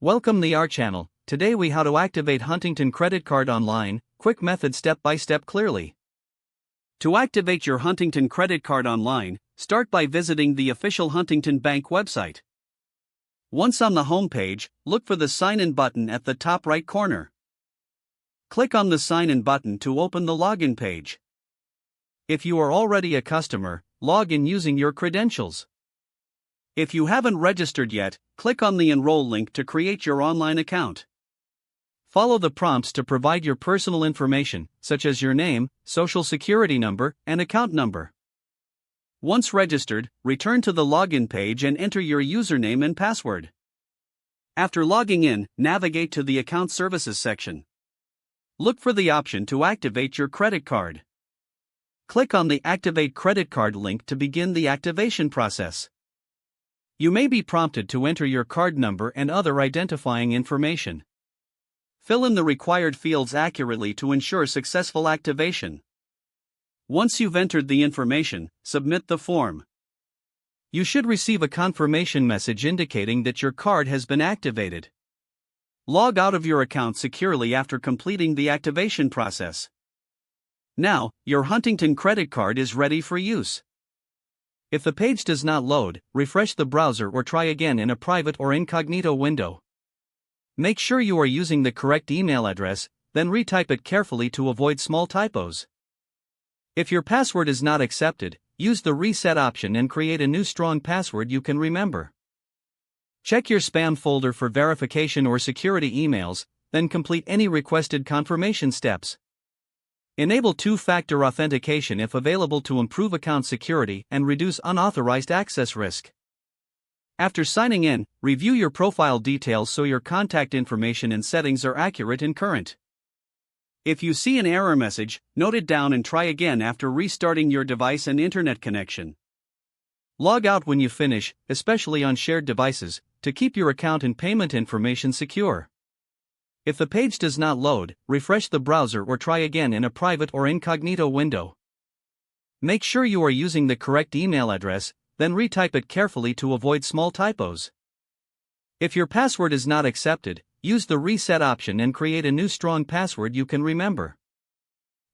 Welcome to our channel. Today we how to activate Huntington credit card online, quick method step by step clearly. To activate your Huntington credit card online, start by visiting the official Huntington Bank website. Once on the home page, look for the Sign In button at the top right corner. Click on the Sign In button to open the login page. If you are already a customer, log in using your credentials. If you haven't registered yet, click on the Enroll link to create your online account. Follow the prompts to provide your personal information, such as your name, social security number, and account number. Once registered, return to the login page and enter your username and password. After logging in, navigate to the Account Services section. Look for the option to activate your credit card. Click on the Activate Credit Card link to begin the activation process. You may be prompted to enter your card number and other identifying information. Fill in the required fields accurately to ensure successful activation. Once you've entered the information, submit the form. You should receive a confirmation message indicating that your card has been activated. Log out of your account securely after completing the activation process. Now, your Huntington credit card is ready for use. If the page does not load, refresh the browser or try again in a private or incognito window. Make sure you are using the correct email address, then retype it carefully to avoid small typos. If your password is not accepted, use the reset option and create a new strong password you can remember. Check your spam folder for verification or security emails, then complete any requested confirmation steps. Enable two-factor authentication if available to improve account security and reduce unauthorized access risk. After signing in, review your profile details so your contact information and settings are accurate and current. If you see an error message, note it down and try again after restarting your device and internet connection. Log out when you finish, especially on shared devices, to keep your account and payment information secure. If the page does not load, refresh the browser or try again in a private or incognito window. Make sure you are using the correct email address, then retype it carefully to avoid small typos. If your password is not accepted, use the reset option and create a new strong password you can remember.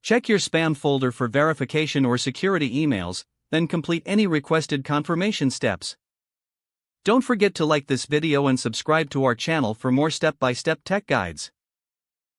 Check your spam folder for verification or security emails, then complete any requested confirmation steps. Don't forget to like this video and subscribe to our channel for more step-by-step tech guides.